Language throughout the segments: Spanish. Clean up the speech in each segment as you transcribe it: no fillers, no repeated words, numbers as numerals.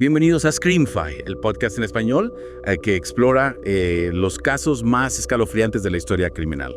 Bienvenidos a Screamfy, el podcast en español que explora los casos más escalofriantes de la historia criminal.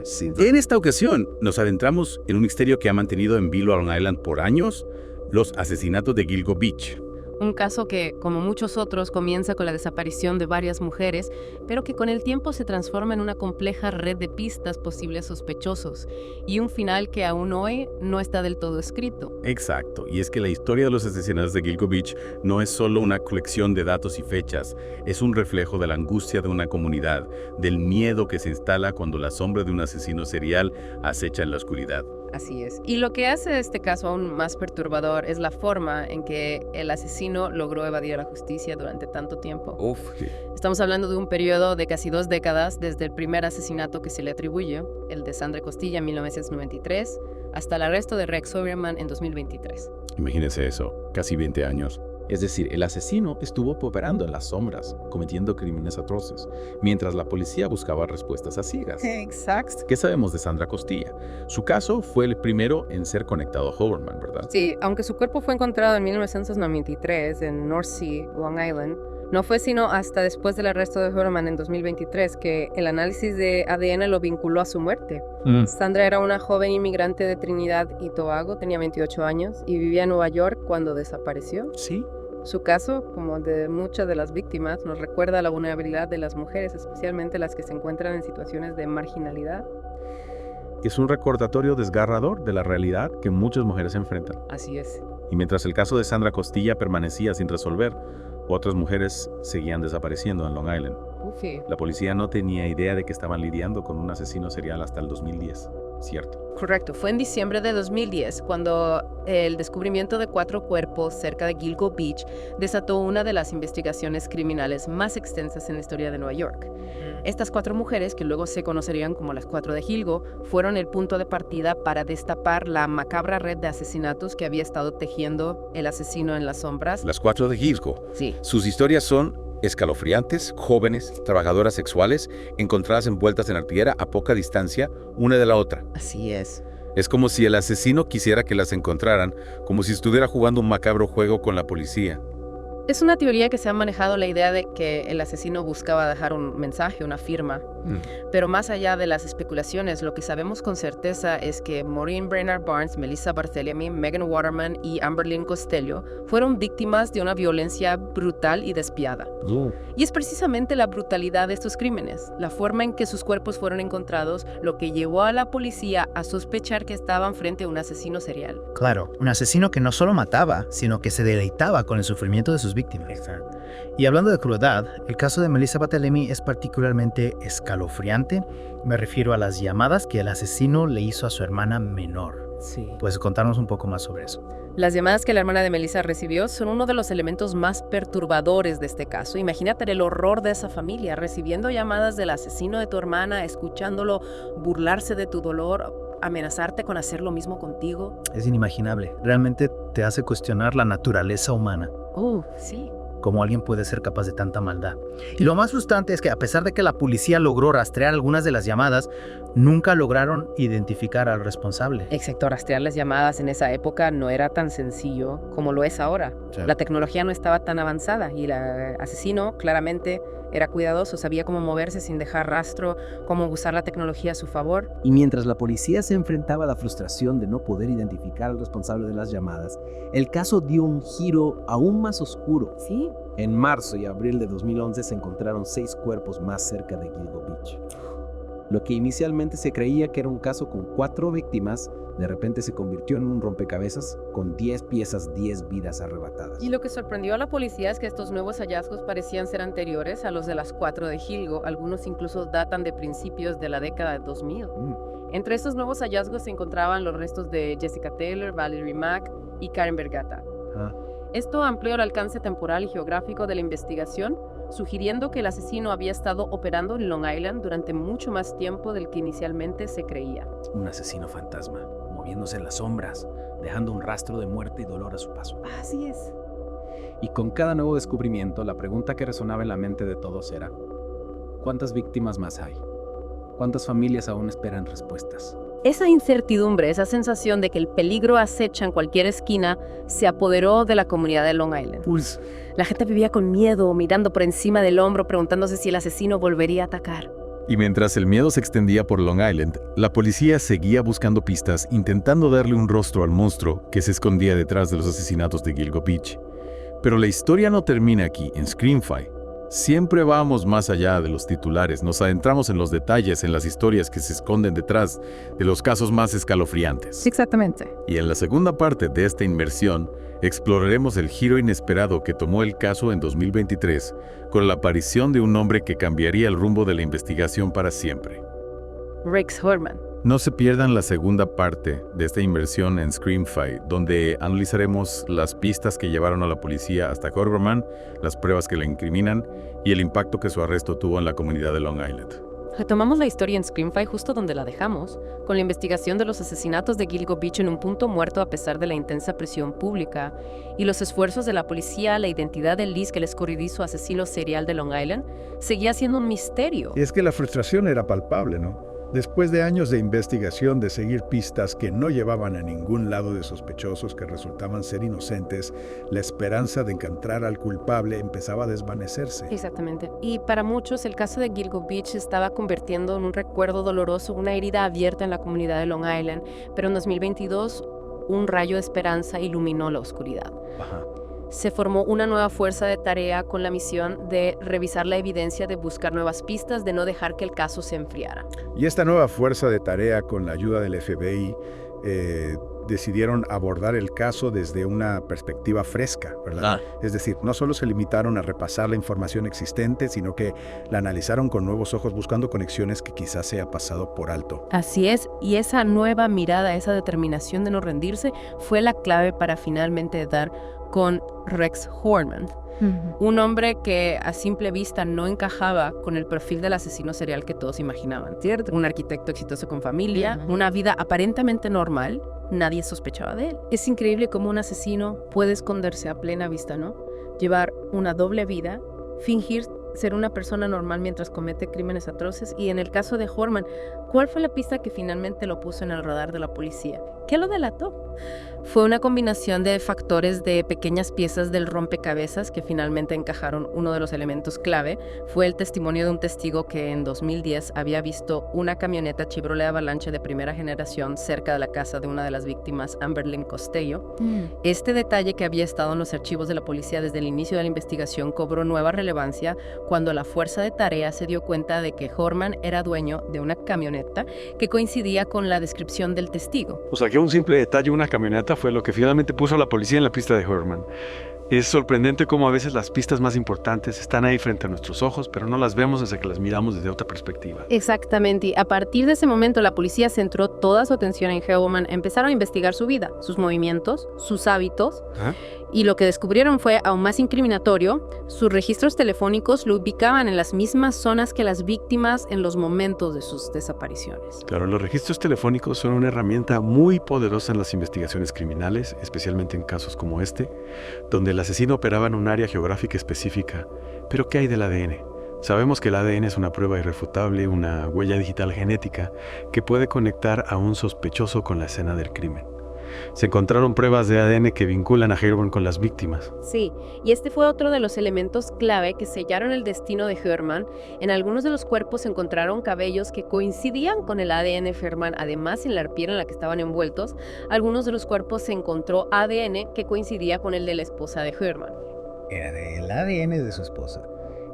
Sí. En esta ocasión nos adentramos en un misterio que ha mantenido en vilo a Long Island por años, los asesinatos de Gilgo Beach. Un caso que, como muchos otros, comienza con la desaparición de varias mujeres, pero que con el tiempo se transforma en una compleja red de pistas posibles sospechosos, y un final que aún hoy no está del todo escrito. Exacto, y es que la historia de los asesinatos de Gilgo Beach no es solo una colección de datos y fechas, es un reflejo de la angustia de una comunidad, del miedo que se instala cuando la sombra de un asesino serial acecha en la oscuridad. Así es. Y lo que hace este caso aún más perturbador es la forma en que el asesino logró evadir a la justicia durante tanto tiempo. Sí. Estamos hablando de un periodo de casi 2 décadas desde el primer asesinato que se le atribuye, el de Sandra Costilla en 1993, hasta el arresto de Rex Soberman en 2023. Imagínense eso, casi 20 años. Es decir, el asesino estuvo operando en las sombras, cometiendo crímenes atroces, mientras la policía buscaba respuestas a ciegas. Exacto. ¿Qué sabemos de Sandra Costilla? Su caso fue el primero en ser conectado a Hoberman, ¿verdad? Sí, aunque su cuerpo fue encontrado en 1993 en North Sea, Long Island, no fue sino hasta después del arresto de Hoberman en 2023 que el análisis de ADN lo vinculó a su muerte. Sandra era una joven inmigrante de Trinidad y Tobago, tenía 28 años y vivía en Nueva York cuando desapareció. Sí. Su caso, como de muchas de las víctimas, nos recuerda la vulnerabilidad de las mujeres, especialmente las que se encuentran en situaciones de marginalidad. Es un recordatorio desgarrador de la realidad que muchas mujeres enfrentan. Así es. Y mientras el caso de Sandra Costilla permanecía sin resolver, otras mujeres seguían desapareciendo en Long Island. Ufi. La policía no tenía idea de que estaban lidiando con un asesino serial hasta el 2010, ¿cierto? Correcto, fue en diciembre de 2010 cuando el descubrimiento de 4 cuerpos cerca de Gilgo Beach desató una de las investigaciones criminales más extensas en la historia de Nueva York. Estas 4 mujeres, que luego se conocerían como las 4 de Gilgo, fueron el punto de partida para destapar la macabra red de asesinatos que había estado tejiendo el asesino en las sombras. Las 4 de Gilgo. Sí. Sus historias son escalofriantes, jóvenes, trabajadoras sexuales, encontradas envueltas en artillera a poca distancia una de la otra. Así es. Es como si el asesino quisiera que las encontraran, como si estuviera jugando un macabro juego con la policía. Es una teoría que se ha manejado la idea de que el asesino buscaba dejar un mensaje, una firma. Pero más allá de las especulaciones, lo que sabemos con certeza es que Maureen Brainard Barnes, Melissa Barthelemy, Megan Waterman y Amberlynn Costello fueron víctimas de una violencia brutal y despiadada. Y es precisamente la brutalidad de estos crímenes, la forma en que sus cuerpos fueron encontrados, lo que llevó a la policía a sospechar que estaban frente a un asesino serial. Claro, un asesino que no solo mataba, sino que se deleitaba con el sufrimiento de sus víctimas. Exacto. Y hablando de crueldad, el caso de Melissa Barthelemy es particularmente escalofriante. Me refiero a las llamadas que el asesino le hizo a su hermana menor. Sí. ¿Puedes contarnos un poco más sobre eso? Las llamadas que la hermana de Melissa recibió son uno de los elementos más perturbadores de este caso. Imagínate el horror de esa familia, recibiendo llamadas del asesino de tu hermana, escuchándolo burlarse de tu dolor, amenazarte con hacer lo mismo contigo. Es inimaginable. Realmente te hace cuestionar la naturaleza humana. Sí. Cómo alguien puede ser capaz de tanta maldad. Y lo más frustrante es que a pesar de que la policía logró rastrear algunas de las llamadas, nunca lograron identificar al responsable. Exacto, rastrear las llamadas en esa época no era tan sencillo como lo es ahora. Sí. La tecnología no estaba tan avanzada y el asesino claramente era cuidadoso, sabía cómo moverse sin dejar rastro, cómo usar la tecnología a su favor. Y mientras la policía se enfrentaba a la frustración de no poder identificar al responsable de las llamadas, el caso dio un giro aún más oscuro. Sí. En marzo y abril de 2011 se encontraron 6 cuerpos más cerca de Gilgo Beach. Lo que inicialmente se creía que era un caso con 4 víctimas, de repente se convirtió en un rompecabezas con 10 piezas, 10 vidas arrebatadas. Y lo que sorprendió a la policía es que estos nuevos hallazgos parecían ser anteriores a los de las 4 de Gilgo. Algunos incluso datan de principios de la década de 2000. Entre estos nuevos hallazgos se encontraban los restos de Jessica Taylor, Valerie Mack y Karen Bergata. Esto amplió el alcance temporal y geográfico de la investigación, sugiriendo que el asesino había estado operando en Long Island durante mucho más tiempo del que inicialmente se creía. Un asesino fantasma, moviéndose en las sombras, dejando un rastro de muerte y dolor a su paso. Así es. Y con cada nuevo descubrimiento, la pregunta que resonaba en la mente de todos era: ¿cuántas víctimas más hay? ¿Cuántas familias aún esperan respuestas? Esa incertidumbre, esa sensación de que el peligro acecha en cualquier esquina, se apoderó de la comunidad de Long Island. Pues, La gente vivía con miedo, mirando por encima del hombro, preguntándose si el asesino volvería a atacar. y mientras el miedo se extendía por Long Island, la policía seguía buscando pistas, intentando darle un rostro al monstruo que se escondía detrás de los asesinatos de Gilgo Beach. Pero la historia no termina aquí, en Screamfy. Siempre vamos más allá de los titulares, nos adentramos en los detalles, en las historias que se esconden detrás de los casos más escalofriantes. Exactamente. Y en la segunda parte de esta inmersión, exploraremos el giro inesperado que tomó el caso en 2023, con la aparición de un hombre que cambiaría el rumbo de la investigación para siempre. Rex Heuermann. No se pierdan la segunda parte de esta inmersión en Screamfy, donde analizaremos las pistas que llevaron a la policía hasta Heuermann, las pruebas que le incriminan y el impacto que su arresto tuvo en la comunidad de Long Island. Retomamos la historia en Screamfy justo donde la dejamos, con la investigación de los asesinatos de Gilgo Beach en un punto muerto a pesar de la intensa presión pública y los esfuerzos de la policía. La identidad de Liz, el escurridizo asesino serial de Long Island, seguía siendo un misterio. Y es que la frustración era palpable, ¿no? Después de años de investigación, de seguir pistas que no llevaban a ningún lado de sospechosos que resultaban ser inocentes, la esperanza de encontrar al culpable empezaba a desvanecerse. Exactamente. Y para muchos el caso de Gilgo Beach se estaba convirtiendo en un recuerdo doloroso, una herida abierta en la comunidad de Long Island. Pero en 2022 un rayo de esperanza iluminó la oscuridad. Ajá. Se formó una nueva fuerza de tarea con la misión de revisar la evidencia, de buscar nuevas pistas, de no dejar que el caso se enfriara. Y esta nueva fuerza de tarea, con la ayuda del FBI, decidieron abordar el caso desde una perspectiva fresca, ¿verdad? Es decir, no solo se limitaron a repasar la información existente, sino que la analizaron con nuevos ojos, buscando conexiones que quizás se haya pasado por alto. Así es, y esa nueva mirada, esa determinación de no rendirse, fue la clave para finalmente dar con Rex Heuermann. Un hombre que a simple vista no encajaba con el perfil del asesino serial que todos imaginaban, ¿cierto? Un arquitecto exitoso con familia, una vida aparentemente normal, nadie sospechaba de él. Es increíble cómo un asesino puede esconderse a plena vista, ¿no? Llevar una doble vida, fingir ser una persona normal mientras comete crímenes atroces. Y en el caso de Heuermann, ¿cuál fue la pista que finalmente lo puso en el radar de la policía? ¿Qué lo delató? Fue una combinación de factores, de pequeñas piezas del rompecabezas que finalmente encajaron. Uno de los elementos clave fue el testimonio de un testigo que en 2010 había visto una camioneta Chevrolet Avalanche de primera generación cerca de la casa de una de las víctimas, Amberlynn Costello. Este detalle, que había estado en los archivos de la policía desde el inicio de la investigación, cobró nueva relevancia cuando la fuerza de tarea se dio cuenta de que Heuermann era dueño de una camioneta que coincidía con la descripción del testigo. O sea que un simple detalle, una camioneta, fue lo que finalmente puso a la policía en la pista de Heuermann. Es sorprendente cómo a veces las pistas más importantes están ahí frente a nuestros ojos, pero no las vemos hasta que las miramos desde otra perspectiva. Exactamente, y a partir de ese momento la policía centró toda su atención en Heuermann. Empezaron a investigar su vida, sus movimientos, sus hábitos, y lo que descubrieron fue aún más incriminatorio. Sus registros telefónicos lo ubicaban en las mismas zonas que las víctimas en los momentos de sus desapariciones. Claro, los registros telefónicos son una herramienta muy poderosa en las investigaciones criminales, especialmente en casos como este, donde el asesino operaba en un área geográfica específica. Pero ¿qué hay del ADN? Sabemos que el ADN es una prueba irrefutable, una huella digital genética que puede conectar a un sospechoso con la escena del crimen. Se encontraron pruebas de ADN que vinculan a Heuermann con las víctimas. Sí, y este fue otro de los elementos clave que sellaron el destino de Heuermann. En algunos de los cuerpos se encontraron cabellos que coincidían con el ADN de Heuermann. Además, en la piel en la que estaban envueltos, algunos de los cuerpos se encontró ADN que coincidía con el de la esposa de Heuermann. Era del ADN de su esposa.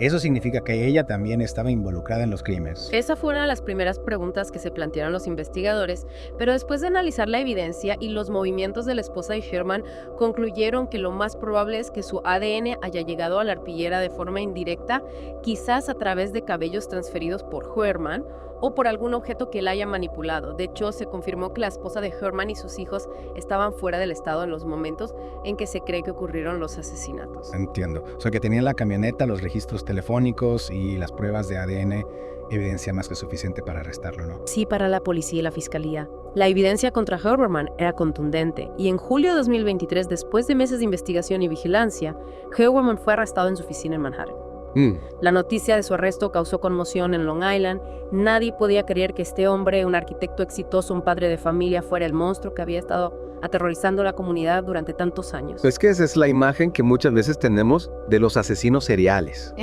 Eso significa que ella también estaba involucrada en los crímenes. Esa fue una de las primeras preguntas que se plantearon los investigadores, pero después de analizar la evidencia y los movimientos de la esposa de Heuermann, concluyeron que lo más probable es que su ADN haya llegado a la arpillera de forma indirecta, quizás a través de cabellos transferidos por Heuermann o por algún objeto que él haya manipulado. De hecho, se confirmó que la esposa de Heuermann y sus hijos estaban fuera del estado en los momentos en que se cree que ocurrieron los asesinatos. Entiendo. O sea que tenían la camioneta, los registros telefónicos y las pruebas de ADN, evidencia más que suficiente para arrestarlo, ¿no? Sí, para la policía y la fiscalía. La evidencia contra Heuermann era contundente, y en julio de 2023, después de meses de investigación y vigilancia, Heuermann fue arrestado en su oficina en Manhattan. La noticia de su arresto causó conmoción en Long Island. Nadie podía creer que este hombre, un arquitecto exitoso, un padre de familia, fuera el monstruo que había estado aterrorizando a la comunidad durante tantos años. Es que esa es la imagen que muchas veces tenemos de los asesinos seriales.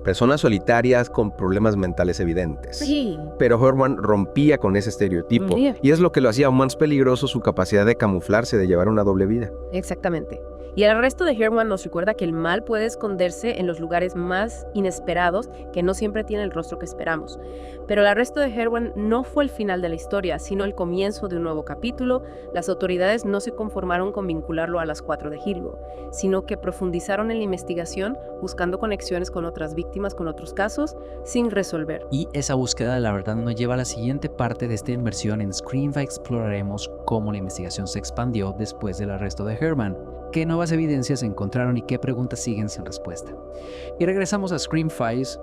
Personas solitarias con problemas mentales evidentes. Sí. Pero Herman rompía con ese estereotipo. Y es lo que lo hacía aún más peligroso, su capacidad de camuflarse, de llevar una doble vida. Exactamente. Y el arresto de Herman nos recuerda que el mal puede esconderse en los lugares más inesperados, que no siempre tiene el rostro que esperamos. Pero el arresto de Herman no fue el final de la historia, sino el comienzo de un nuevo capítulo. Las autoridades no se conformaron con vincularlo a las 4 de Gilgo, sino que profundizaron en la investigación, buscando conexiones con otras víctimas, con otros casos, sin resolver. Y esa búsqueda, la verdad, nos lleva a la siguiente parte de esta inmersión. En Screenfy exploraremos cómo la investigación se expandió después del arresto de Herman, qué nuevas evidencias se encontraron y qué preguntas siguen sin respuesta. Y regresamos a Scream Files,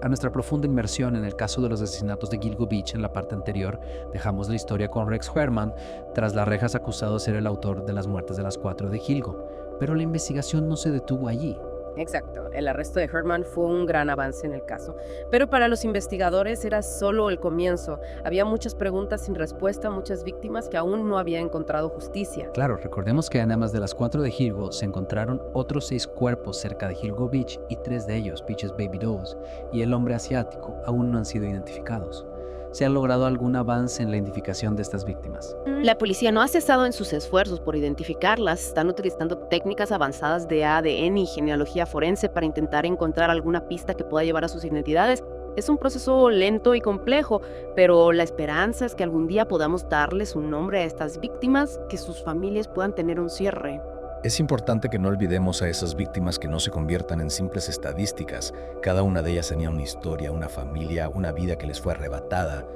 a nuestra profunda inmersión en el caso de los asesinatos de Gilgo Beach. En la parte anterior dejamos la historia con Rex Herman, tras las rejas acusado de ser el autor de las muertes de las 4 de Gilgo. Pero la investigación no se detuvo allí. Exacto, el arresto de Herman fue un gran avance en el caso, pero para los investigadores era solo el comienzo. Había muchas preguntas sin respuesta, muchas víctimas que aún no habían encontrado justicia. Claro, recordemos que además de las 4 de Gilgo, se encontraron otros 6 cuerpos cerca de Gilgo Beach y 3 de ellos, Beach's Baby Dolls, y el hombre asiático, aún no han sido identificados. ¿Se ha logrado algún avance en la identificación de estas víctimas? La policía no ha cesado en sus esfuerzos por identificarlas. Están utilizando técnicas avanzadas de ADN y genealogía forense para intentar encontrar alguna pista que pueda llevar a sus identidades. Es un proceso lento y complejo, pero la esperanza es que algún día podamos darles un nombre a estas víctimas, que sus familias puedan tener un cierre. Es importante que no olvidemos a esas víctimas, que no se conviertan en simples estadísticas. Cada una de ellas tenía una historia, una familia, una vida que les fue arrebatada.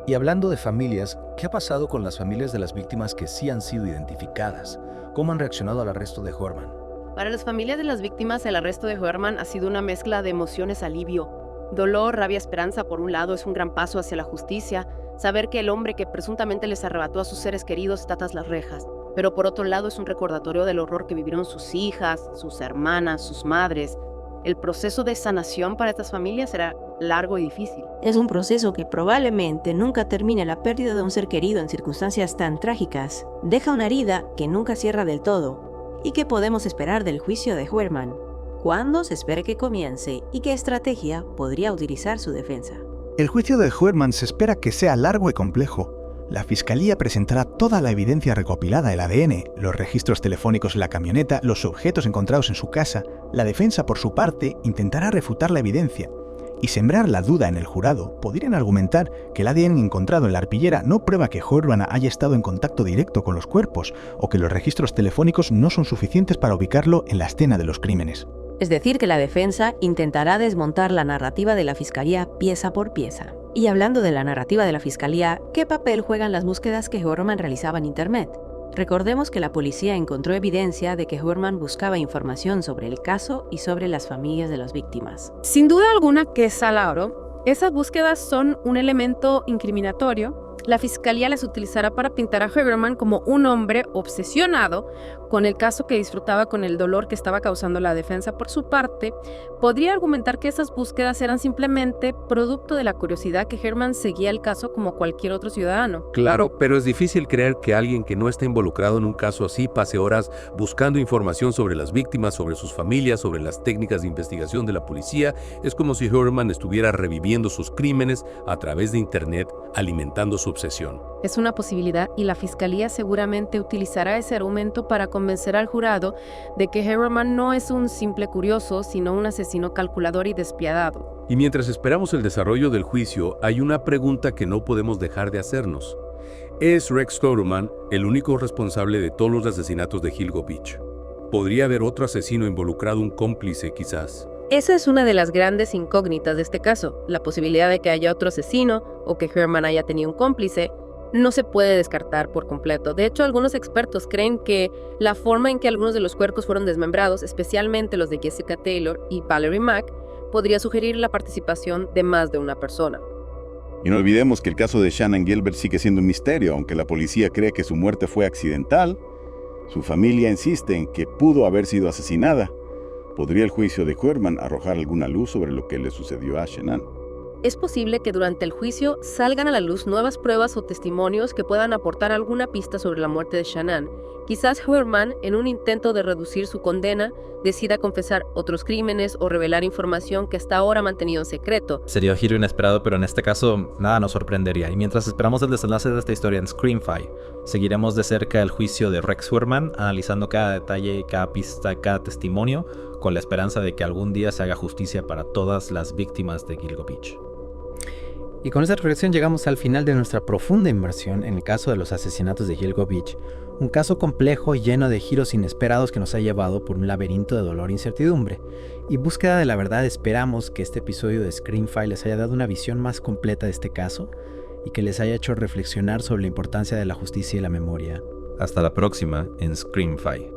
Y hablando de familias, ¿qué ha pasado con las familias de las víctimas que sí han sido identificadas? ¿Cómo han reaccionado al arresto de Herman? Para las familias de las víctimas, el arresto de Herman ha sido una mezcla de emociones, alivio, dolor, rabia, esperanza. Por un lado, es un gran paso hacia la justicia, saber que el hombre que presuntamente les arrebató a sus seres queridos está tras las rejas. Pero por otro lado es un recordatorio del horror que vivieron sus hijas, sus hermanas, sus madres. El proceso de sanación para estas familias será largo y difícil. Es un proceso que probablemente nunca termine. La pérdida de un ser querido en circunstancias tan trágicas deja una herida que nunca cierra del todo. ¿Y qué podemos esperar del juicio de Herman? ¿Cuándo se espera que comience y qué estrategia podría utilizar su defensa? El juicio de Herman se espera que sea largo y complejo. La Fiscalía presentará toda la evidencia recopilada, el ADN, los registros telefónicos en la camioneta, los objetos encontrados en su casa. La defensa, por su parte, intentará refutar la evidencia y sembrar la duda en el jurado. Podrían argumentar que el ADN encontrado en la arpillera no prueba que Herman haya estado en contacto directo con los cuerpos, o que los registros telefónicos no son suficientes para ubicarlo en la escena de los crímenes. Es decir, que la defensa intentará desmontar la narrativa de la Fiscalía pieza por pieza. Y hablando de la narrativa de la Fiscalía, ¿qué papel juegan las búsquedas que Herman realizaba en Internet? Recordemos que la policía encontró evidencia de que Herman buscaba información sobre el caso y sobre las familias de las víctimas. Sin duda alguna que es Lauro, esas búsquedas son un elemento incriminatorio. La Fiscalía las utilizará para pintar a Herman como un hombre obsesionado con el caso, que disfrutaba con el dolor que estaba causando la defensa. Por su parte, podría argumentar que esas búsquedas eran simplemente producto de la curiosidad, que Herman seguía el caso como cualquier otro ciudadano. Claro, pero es difícil creer que alguien que no está involucrado en un caso así pase horas buscando información sobre las víctimas, sobre sus familias, sobre las técnicas de investigación de la policía. Es como si Herman estuviera reviviendo sus crímenes a través de Internet, alimentando su obsesión. Es una posibilidad, y la Fiscalía seguramente utilizará ese argumento para convencer al jurado de que Herman no es un simple curioso, sino un asesino calculador y despiadado. Y mientras esperamos el desarrollo del juicio, hay una pregunta que no podemos dejar de hacernos. ¿Es Rex Herman el único responsable de todos los asesinatos de Gilgo Beach? ¿Podría haber otro asesino involucrado, un cómplice quizás? Esa es una de las grandes incógnitas de este caso. La posibilidad de que haya otro asesino o que Herman haya tenido un cómplice no se puede descartar por completo. De hecho, algunos expertos creen que la forma en que algunos de los cuerpos fueron desmembrados, especialmente los de Jessica Taylor y Valerie Mack, podría sugerir la participación de más de una persona. Y no olvidemos que el caso de Shannan Gilbert sigue siendo un misterio. Aunque la policía cree que su muerte fue accidental, su familia insiste en que pudo haber sido asesinada. ¿Podría el juicio de Herman arrojar alguna luz sobre lo que le sucedió a Shanann? Es posible que durante el juicio salgan a la luz nuevas pruebas o testimonios que puedan aportar alguna pista sobre la muerte de Shanann. Quizás Herman, en un intento de reducir su condena, decida confesar otros crímenes o revelar información que hasta ahora ha mantenido en secreto. Sería un giro inesperado, pero en este caso nada nos sorprendería. Y mientras esperamos el desenlace de esta historia en Screamfy, seguiremos de cerca el juicio de Rex Herman, analizando cada detalle, cada pista, cada testimonio, con la esperanza de que algún día se haga justicia para todas las víctimas de Gilgo Beach. Y con esta reflexión llegamos al final de nuestra profunda inmersión en el caso de los asesinatos de Gilgo Beach, un caso complejo y lleno de giros inesperados que nos ha llevado por un laberinto de dolor e incertidumbre. Y búsqueda de la verdad, esperamos que este episodio de Screamfy les haya dado una visión más completa de este caso y que les haya hecho reflexionar sobre la importancia de la justicia y la memoria. Hasta la próxima en Screamfy.